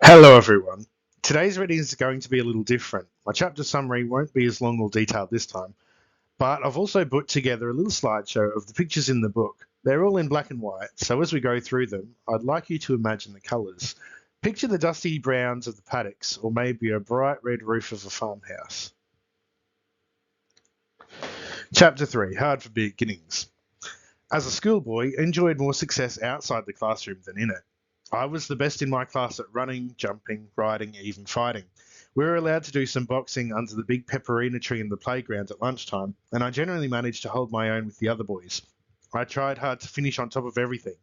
Hello everyone. Today's reading is going to be a little different. My chapter summary won't be as long or detailed this time, but I've also put together a little slideshow of the pictures in the book. They're all in black and white, so as we go through them, I'd like you to imagine the colours. Picture the dusty browns of the paddocks, or maybe a bright red roof of a farmhouse. Chapter 3, Hard for Beginnings. As a schoolboy, I enjoyed more success outside the classroom than in it. I was the best in my class at running, jumping, riding, even fighting. We were allowed to do some boxing under the big pepperina tree in the playground at lunchtime, and I generally managed to hold my own with the other boys. I tried hard to finish on top of everything.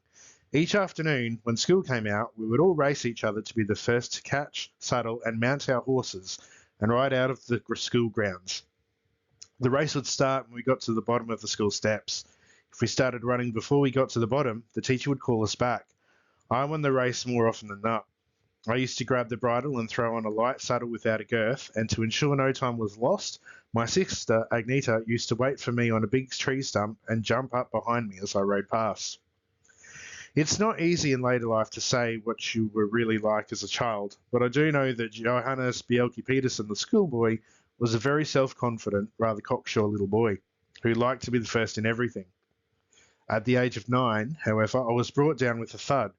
Each afternoon, when school came out, we would all race each other to be the first to catch, saddle, and mount our horses and ride out of the school grounds. The race would start when we got to the bottom of the school steps. If we started running before we got to the bottom, the teacher would call us back. I won the race more often than not. I used to grab the bridle and throw on a light saddle without a girth, and to ensure no time was lost, my sister, Agneta, used to wait for me on a big tree stump and jump up behind me as I rode past. It's not easy in later life to say what you were really like as a child, but I do know that Joh Bjelke-Petersen, the schoolboy, was a very self-confident, rather cocksure little boy who liked to be the first in everything. At the age of 9, however, I was brought down with a thud.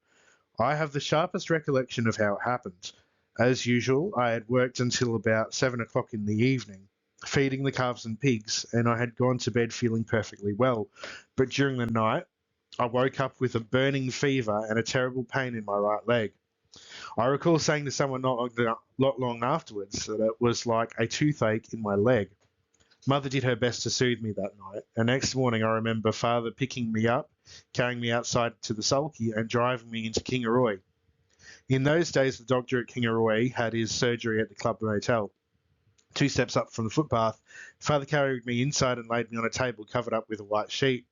I have the sharpest recollection of how it happened. As usual, I had worked until about 7 o'clock in the evening, feeding the calves and pigs, and I had gone to bed feeling perfectly well. But during the night, I woke up with a burning fever and a terrible pain in my right leg. I recall saying to someone not long afterwards that it was like a toothache in my leg. Mother did her best to soothe me that night, and next morning I remember Father picking me up, carrying me outside to the sulky, and driving me into Kingaroy. In those days, the doctor at Kingaroy had his surgery at the Club Motel. 2 steps up from the footpath, Father carried me inside and laid me on a table covered up with a white sheet.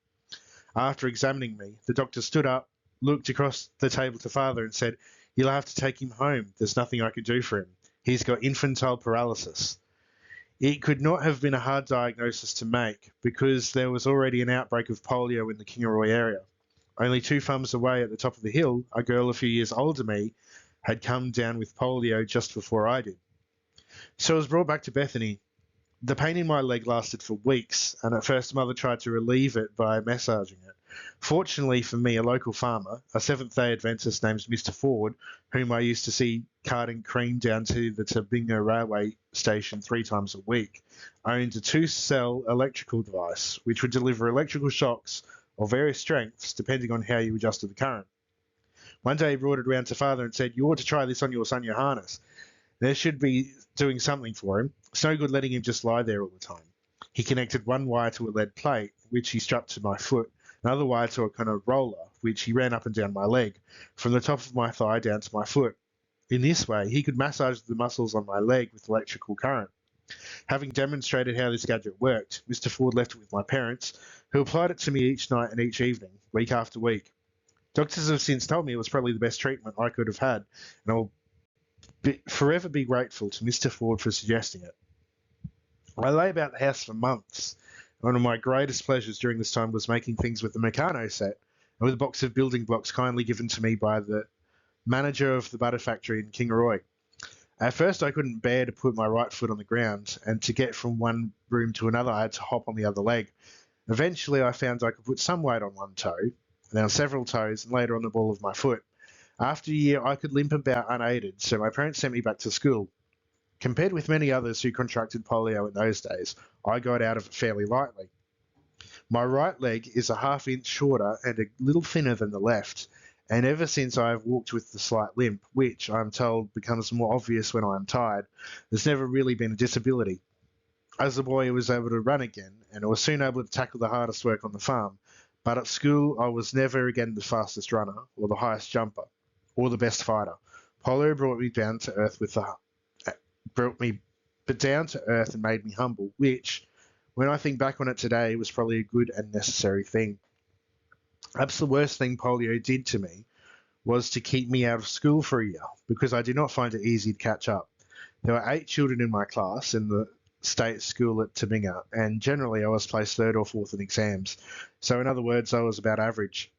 After examining me, the doctor stood up, looked across the table to Father, and said, "You'll have to take him home. There's nothing I can do for him. He's got infantile paralysis." It could not have been a hard diagnosis to make because there was already an outbreak of polio in the Kingaroy area. Only 2 farms away at the top of the hill, a girl a few years older than me had come down with polio just before I did. So I was brought back to Bethany. The pain in my leg lasted for weeks, and at first Mother tried to relieve it by massaging it. Fortunately for me, a local farmer, a Seventh-day Adventist named Mr. Ford, whom I used to see carting cream down to the Tabinga railway station 3 times a week, owned a 2-cell electrical device which would deliver electrical shocks of various strengths depending on how you adjusted the current. One day he brought it around to Father and said, "You ought to try this on your son Johannes. There should be doing something for him. It's no good letting him just lie there all the time." He connected one wire to a lead plate, which he strapped to my foot, another wire to a kind of roller, which he ran up and down my leg, from the top of my thigh down to my foot. In this way, he could massage the muscles on my leg with electrical current. Having demonstrated how this gadget worked, Mr. Ford left it with my parents, who applied it to me each night and each evening, week after week. Doctors have since told me it was probably the best treatment I could have had, and I'll forever be grateful to Mr. Ford for suggesting it. I lay about the house for months. One of my greatest pleasures during this time was making things with the Meccano set, and with a box of building blocks kindly given to me by the manager of the butter factory in Kingaroy. At first, I couldn't bear to put my right foot on the ground, and to get from one room to another, I had to hop on the other leg. Eventually, I found I could put some weight on one toe, then on several toes, and later on the ball of my foot. After a year, I could limp about unaided, so my parents sent me back to school. Compared with many others who contracted polio in those days, I got out of it fairly lightly. My right leg is a half-inch shorter and a little thinner than the left, and ever since I have walked with the slight limp, which, I am told, becomes more obvious when I am tired, there's never really been a disability. As a boy, I was able to run again, and I was soon able to tackle the hardest work on the farm, but at school, I was never again the fastest runner, or the highest jumper, or the best fighter. Polio brought me down to earth down to earth and made me humble, which, when I think back on it today, was probably a good and necessary thing. Perhaps the worst thing polio did to me was to keep me out of school for a year, because I did not find it easy to catch up. There were 8 children in my class in the state school at Tabinga, and generally I was placed third or fourth in exams. So in other words, I was about average.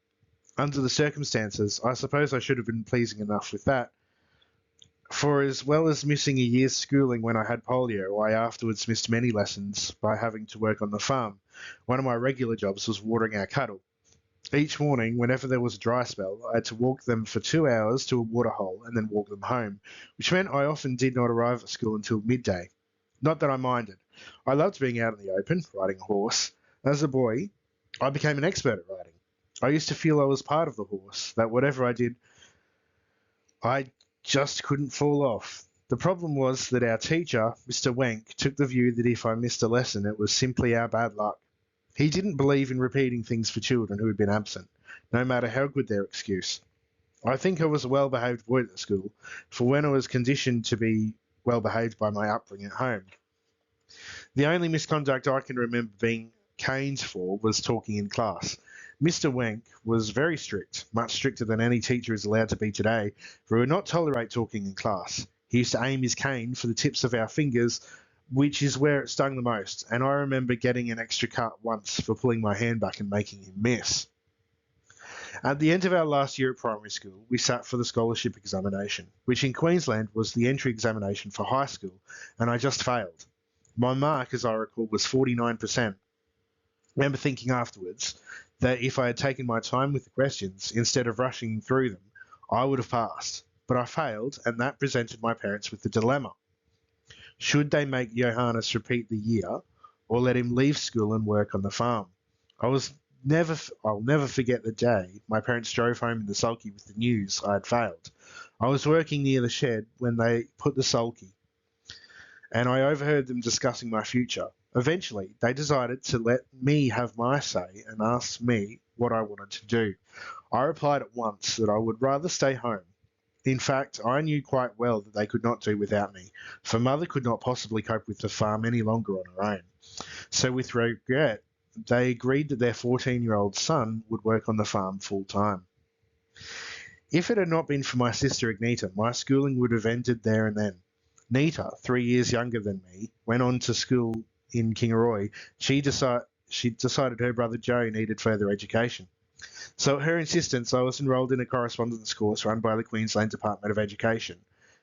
Under the circumstances, I suppose I should have been pleasing enough with that. For as well as missing a year's schooling when I had polio, I afterwards missed many lessons by having to work on the farm. One of my regular jobs was watering our cattle. Each morning, whenever there was a dry spell, I had to walk them for 2 hours to a waterhole and then walk them home, which meant I often did not arrive at school until midday. Not that I minded. I loved being out in the open, riding a horse. As a boy, I became an expert at riding. I used to feel I was part of the horse, that whatever I did, I just couldn't fall off. The problem was that our teacher, Mr. Wenk, took the view that if I missed a lesson, it was simply our bad luck. He didn't believe in repeating things for children who had been absent, no matter how good their excuse. I think I was a well-behaved boy at the school, for when I was conditioned to be well-behaved by my upbringing at home. The only misconduct I can remember being caned for was talking in class. Mr. Wenk was very strict, much stricter than any teacher is allowed to be today, for he would not tolerate talking in class. He used to aim his cane for the tips of our fingers, which is where it stung the most, and I remember getting an extra cut once for pulling my hand back and making him miss. At the end of our last year at primary school, we sat for the scholarship examination, which in Queensland was the entry examination for high school, and I just failed. My mark, as I recall, was 49%. I remember thinking afterwards that if I had taken my time with the questions instead of rushing through them, I would have passed. But I failed, and that presented my parents with the dilemma. Should they make Johannes repeat the year or let him leave school and work on the farm? I was never I'll never forget the day my parents drove home in the sulky with the news I had failed. I was working near the shed when they put the sulky, and I overheard them discussing my future. Eventually, they decided to let me have my say and asked me what I wanted to do. I replied at once that I would rather stay home. In fact, I knew quite well that they could not do without me, for Mother could not possibly cope with the farm any longer on her own. So with regret, they agreed that their 14-year-old son would work on the farm full time. If it had not been for my sister Agneta, my schooling would have ended there and then. Nita, 3 years younger than me, went on to school in Kingaroy. She decided her brother Joe needed further education. So at her insistence, I was enrolled in a correspondence course run by the Queensland Department of Education.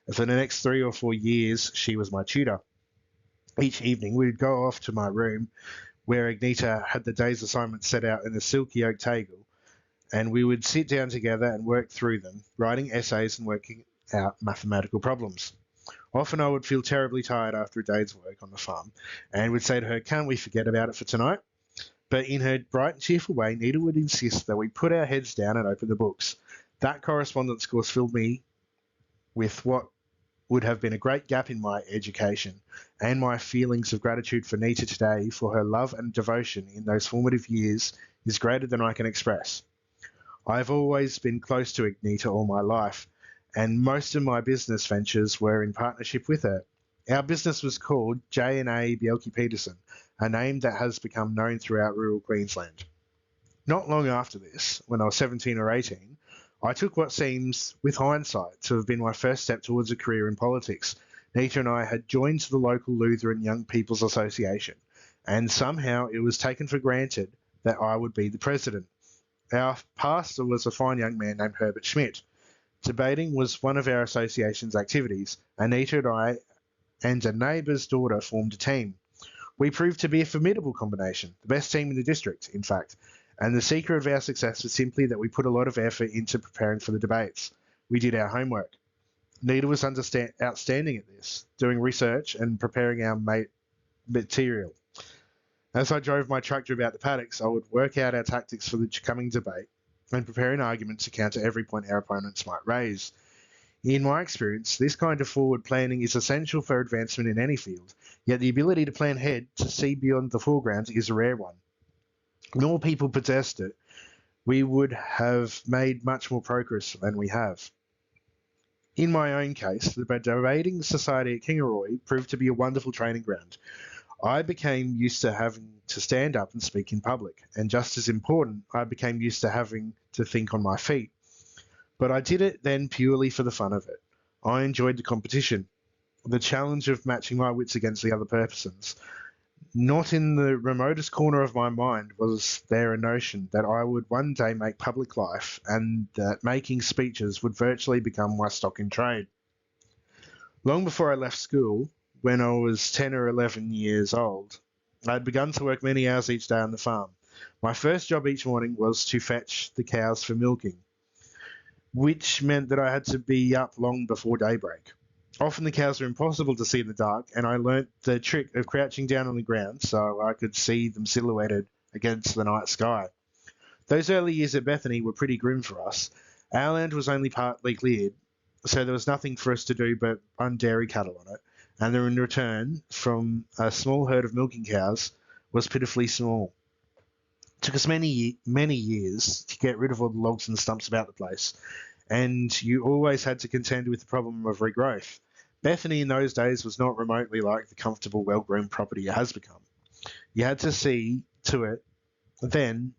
And for the next 3 or 4 years, she was my tutor. Each evening, we'd go off to my room, where Agneta had the day's assignments set out in a silky oak table, and we would sit down together and work through them, writing essays and working out mathematical problems. Often I would feel terribly tired after a day's work on the farm and would say to her, "Can't we forget about it for tonight?" But in her bright and cheerful way, Nita would insist that we put our heads down and open the books. That correspondence course filled me with what would have been a great gap in my education, and my feelings of gratitude for Nita today for her love and devotion in those formative years is greater than I can express. I've always been close to Agneta all my life, and most of my business ventures were in partnership with her. Our business was called Joh Bjelke-Petersen, a name that has become known throughout rural Queensland. Not long after this, when I was 17 or 18, I took what seems, with hindsight, to have been my first step towards a career in politics. Nita and I had joined the local Lutheran Young People's Association, and somehow it was taken for granted that I would be the president. Our pastor was a fine young man named Herbert Schmidt. Debating was one of our association's activities. Anita and I and a neighbour's daughter formed a team. We proved to be a formidable combination, the best team in the district, in fact, and the secret of our success was simply that we put a lot of effort into preparing for the debates. We did our homework. Nita was outstanding at this, doing research and preparing our material. As I drove my tractor about the paddocks, I would work out our tactics for the coming debate and prepare an argument to counter every point our opponents might raise. In my experience, this kind of forward planning is essential for advancement in any field, yet the ability to plan ahead to see beyond the foreground is a rare one. If more people possessed it, we would have made much more progress than we have. In my own case, the debating society at Kingaroy proved to be a wonderful training ground. I became used to having to stand up and speak in public, and just as important, I became used to having to think on my feet. But I did it then purely for the fun of it. I enjoyed the competition, the challenge of matching my wits against the other persons. Not in the remotest corner of my mind was there a notion that I would one day make public life and that making speeches would virtually become my stock in trade. Long before I left school, when I was 10 or 11 years old, I had begun to work many hours each day on the farm. My first job each morning was to fetch the cows for milking, which meant that I had to be up long before daybreak. Often the cows were impossible to see in the dark, and I learnt the trick of crouching down on the ground so I could see them silhouetted against the night sky. Those early years at Bethany were pretty grim for us. Our land was only partly cleared, so there was nothing for us to do but run dairy cattle on it, and the return from a small herd of milking cows was pitifully small. It took us many years to get rid of all the logs and stumps about the place, and you always had to contend with the problem of regrowth. Bethany in those days was not remotely like the comfortable, well-groomed property it has become. You had to see to it then.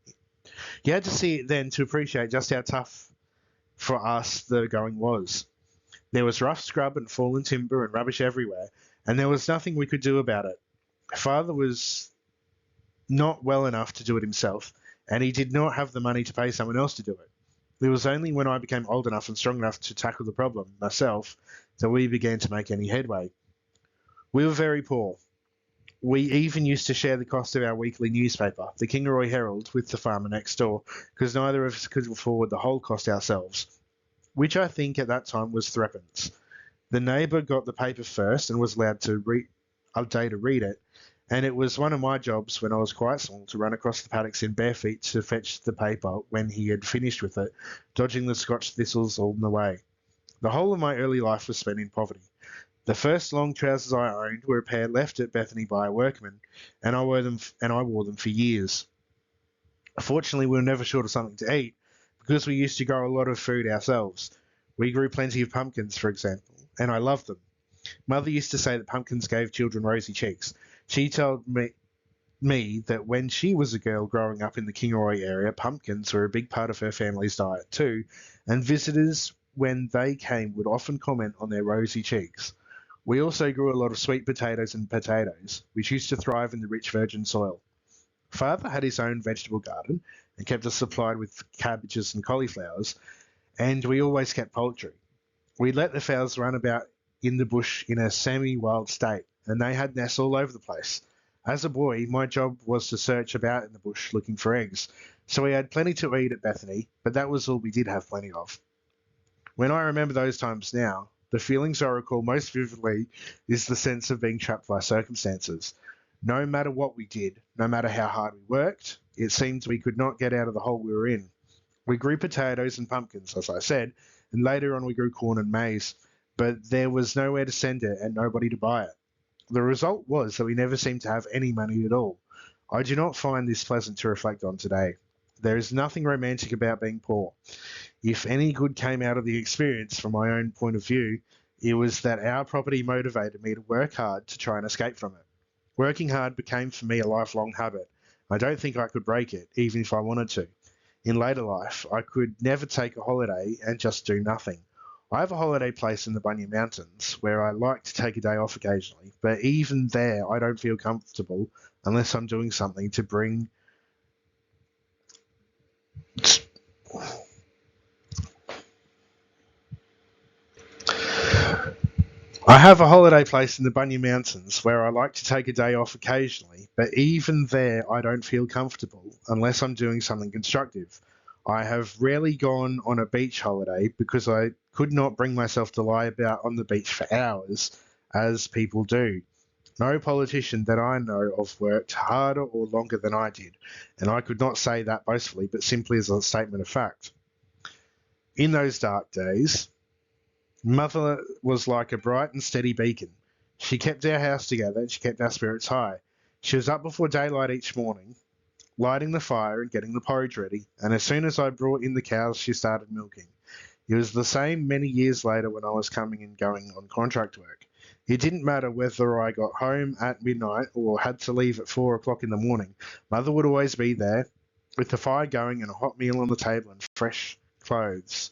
You had to see it then to appreciate just how tough for us the going was. There was rough scrub and fallen timber and rubbish everywhere, and there was nothing we could do about it. Father was not well enough to do it himself, and he did not have the money to pay someone else to do it. It was only when I became old enough and strong enough to tackle the problem myself that we began to make any headway. We were very poor. We even used to share the cost of our weekly newspaper, the Kingaroy Herald, with the farmer next door, because neither of us could afford the whole cost ourselves, which I think at that time was threepence. The neighbour got the paper first and was allowed a day to read it, and it was one of my jobs when I was quite small to run across the paddocks in bare feet to fetch the paper when he had finished with it, dodging the Scotch thistles all the way. The whole of my early life was spent in poverty. The first long trousers I owned were a pair left at Bethany by a workman, and I wore them for years. Fortunately, we were never short of something to eat because we used to grow a lot of food ourselves. We grew plenty of pumpkins, for example, and I loved them. Mother used to say that pumpkins gave children rosy cheeks. She told me that when she was a girl growing up in the Kingaroy area, pumpkins were a big part of her family's diet too, and visitors, when they came, would often comment on their rosy cheeks. We also grew a lot of sweet potatoes and potatoes, which used to thrive in the rich virgin soil. Father had his own vegetable garden and kept us supplied with cabbages and cauliflowers, and we always kept poultry. We let the fowls run about in the bush in a semi-wild state, and they had nests all over the place. As a boy, my job was to search about in the bush looking for eggs, so we had plenty to eat at Bethany, but that was all we did have plenty of. When I remember those times now, the feelings I recall most vividly is the sense of being trapped by circumstances. No matter what we did, no matter how hard we worked, it seemed we could not get out of the hole we were in. We grew potatoes and pumpkins, as I said, and later on we grew corn and maize, but there was nowhere to send it and nobody to buy it. The result was that we never seemed to have any money at all. I do not find this pleasant to reflect on today. There is nothing romantic about being poor. If any good came out of the experience from my own point of view, it was that our property motivated me to work hard to try and escape from it. Working hard became for me a lifelong habit. I don't think I could break it, even if I wanted to. In later life, I could never take a holiday and just do nothing. I have a holiday place in the Bunya Mountains where I like to take a day off occasionally, but even there I don't feel comfortable unless I'm doing something to bring. I have a holiday place in the Bunya Mountains where I like to take a day off occasionally, but even there I don't feel comfortable unless I'm doing something constructive. I have rarely gone on a beach holiday because I could not bring myself to lie about on the beach for hours, as people do. No politician that I know of worked harder or longer than I did, and I could not say that boastfully, but simply as a statement of fact. In those dark days, Mother was like a bright and steady beacon. She kept our house together and she kept our spirits high. She was up before daylight each morning, lighting the fire and getting the porridge ready, and as soon as I brought in the cows, she started milking. It was the same many years later when I was coming and going on contract work. It didn't matter whether I got home at midnight or had to leave at 4 o'clock in the morning. Mother would always be there, with the fire going and a hot meal on the table and fresh clothes,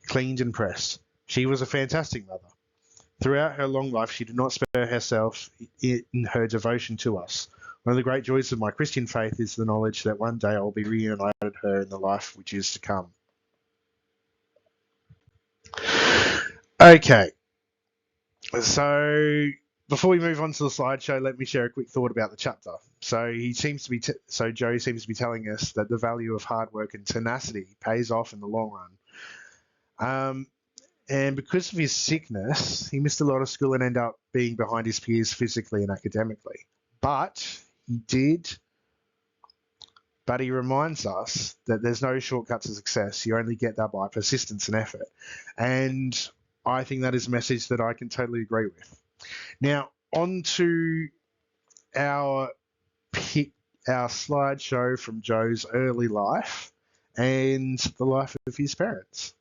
cleaned and pressed. She was a fantastic mother. Throughout her long life, she did not spare herself in her devotion to us. One of the great joys of my Christian faith is the knowledge that one day I will be reunited with her in the life which is to come. Okay, So before we move on to the slideshow, let me share a quick thought about the chapter. So Joe seems to be telling us that the value of hard work and tenacity pays off in the long run. And because of his sickness, he missed a lot of school and ended up being behind his peers physically and academically. But he reminds us that there's no shortcuts to success. You only get that by persistence and effort. And I think that is a message that I can totally agree with. Now, on to our slideshow from Joe's early life and the life of his parents.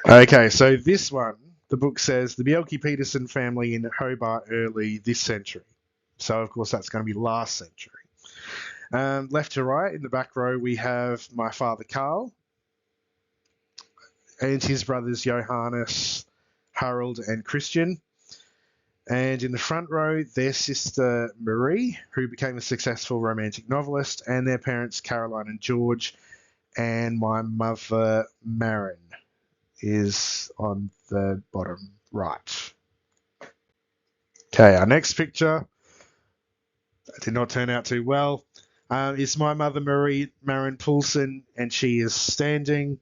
Okay, so this one, the book says the Bjelke-Petersen family in Hobart early this century. So, of course, that's going to be last century. Left to right, in the back row, we have my father, Carl, and his brothers, Johannes, Harold, and Christian. And in the front row, their sister, Marie, who became a successful romantic novelist, and their parents, Caroline and George, and my mother, Marin, is on the bottom right. Okay, our next picture, that did not turn out too well, is my mother, Marin Poulsen, and she is standing.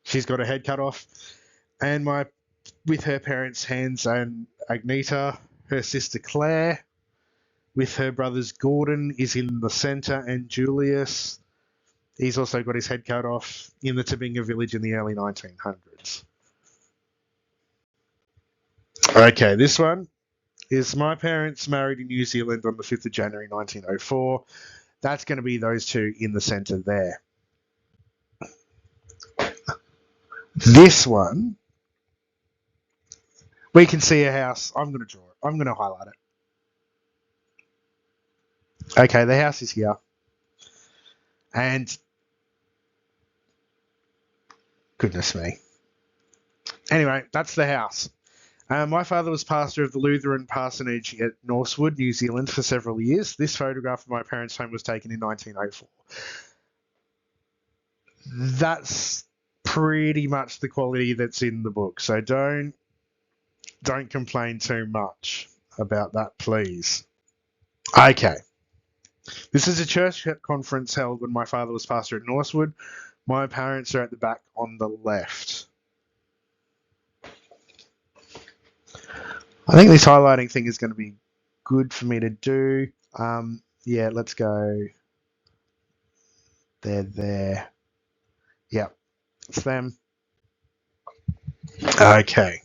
She's got her head cut off. And with her parents, Hans and Agneta, her sister Claire, with her brothers Gordon, is in the centre, and Julius, he's also got his head cut off in the Tabinga village in the early 1900s. Okay, this one is my parents married in New Zealand on the 5th of January 1904. That's going to be those two in the centre there. This one, we can see a house. I'm going to draw it. I'm going to highlight it. Okay, the house is here. And goodness me. Anyway, that's the house. My father was pastor of the Lutheran parsonage at Northwood, New Zealand, for several years. This photograph of my parents' home was taken in 1904. That's pretty much the quality that's in the book. So don't complain too much about that, please. Okay. This is a church conference held when my father was pastor at Northwood. My parents are at the back on the left. I think this highlighting thing is going to be good for me to do. Yeah, let's go. They're there. Yep, it's them. Okay.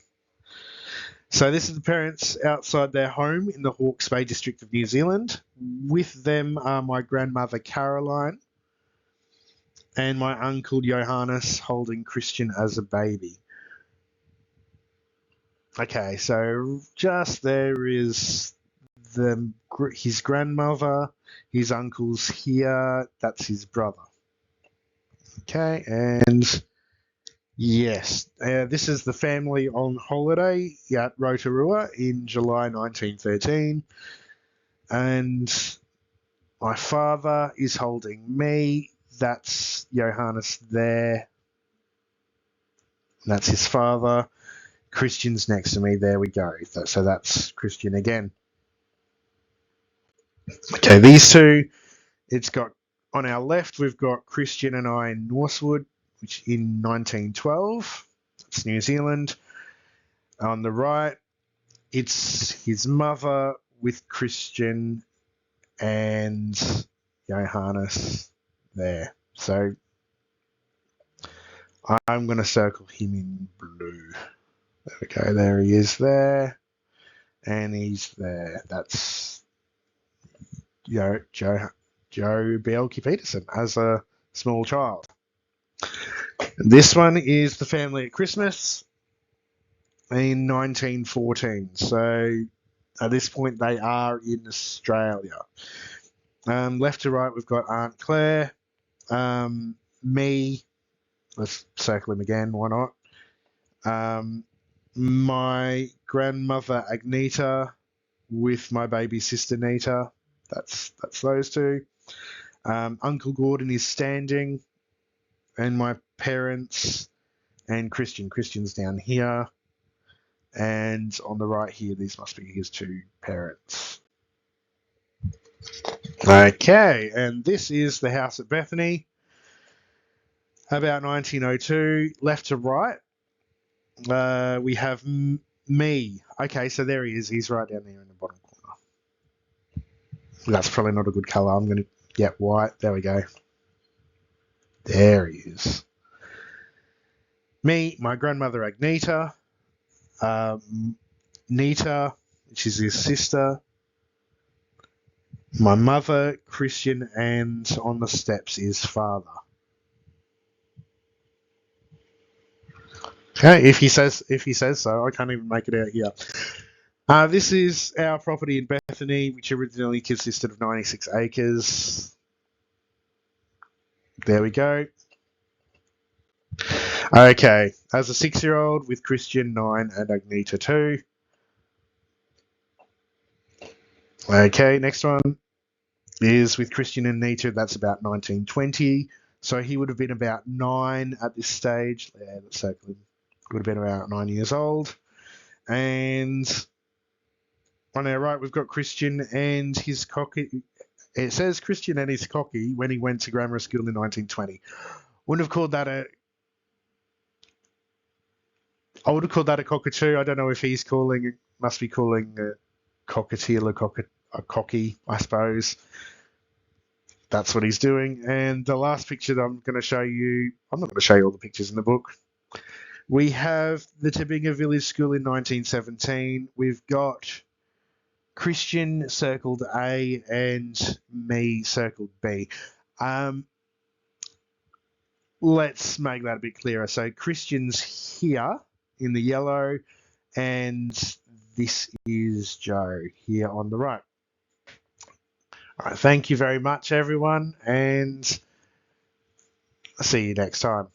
So this is the parents outside their home in the Hawke's Bay district of New Zealand. With them are my grandmother Caroline and my uncle Johannes holding Christian as a baby. Okay, so just there is his grandmother, his uncle's here, that's his brother. Okay, and yes, this is the family on holiday at Rotorua in July 1913. And my father is holding me. That's Johannes there. That's his father. Christian's next to me. There we go. So that's Christian again. Okay, these two, it's got on our left, we've got Christian and I in Northwood, which in 1912. It's New Zealand. On the right, it's his mother with Christian and Johannes there. So I'm going to circle him in blue. There we go. There he is there. And he's there. That's Joh Bjelke-Petersen as a small child. This one is the family at Christmas in 1914. So at this point, they are in Australia. Left to right, we've got Aunt Claire, me. Let's circle him again. Why not? My grandmother Agneta with my baby sister Nita. That's those two. Uncle Gordon is standing, and my parents and Christian's down here. And on the right here, these must be his two parents. Okay, and this is the house at Bethany. About 1902, left to right, we have me. Okay, so there he is. He's right down there in the bottom corner. That's probably not a good colour. I'm going to get white. There we go. There he is. Me, my grandmother Agneta, Nita, which is his sister, my mother Christian, and on the steps is father. Okay, if he says so, I can't even make it out here. This is our property in Bethany, which originally consisted of 96 acres. There we go. Okay, as a 6-year-old with Christian 9 and Agneta 2. Okay, next one is with Christian and Nita. That's about 1920. So he would have been about 9 at this stage. Yeah, let's circle him. Would have been about 9 years old. And on our right, we've got Christian and his cocky. It says Christian and his cocky when he went to grammar school in 1920. Wouldn't have called that a. I would have called that a cockatoo. I don't know if he's must be calling a cockatiel a cocky, I suppose. That's what he's doing. And the last picture that I'm going to show you, I'm not going to show you all the pictures in the book. We have the Tabinga Village School in 1917. We've got Christian circled A and me circled B. Let's make that a bit clearer. So Christian's here in the yellow, and this is Joe here on the right. All right, thank you very much, everyone, and I'll see you next time.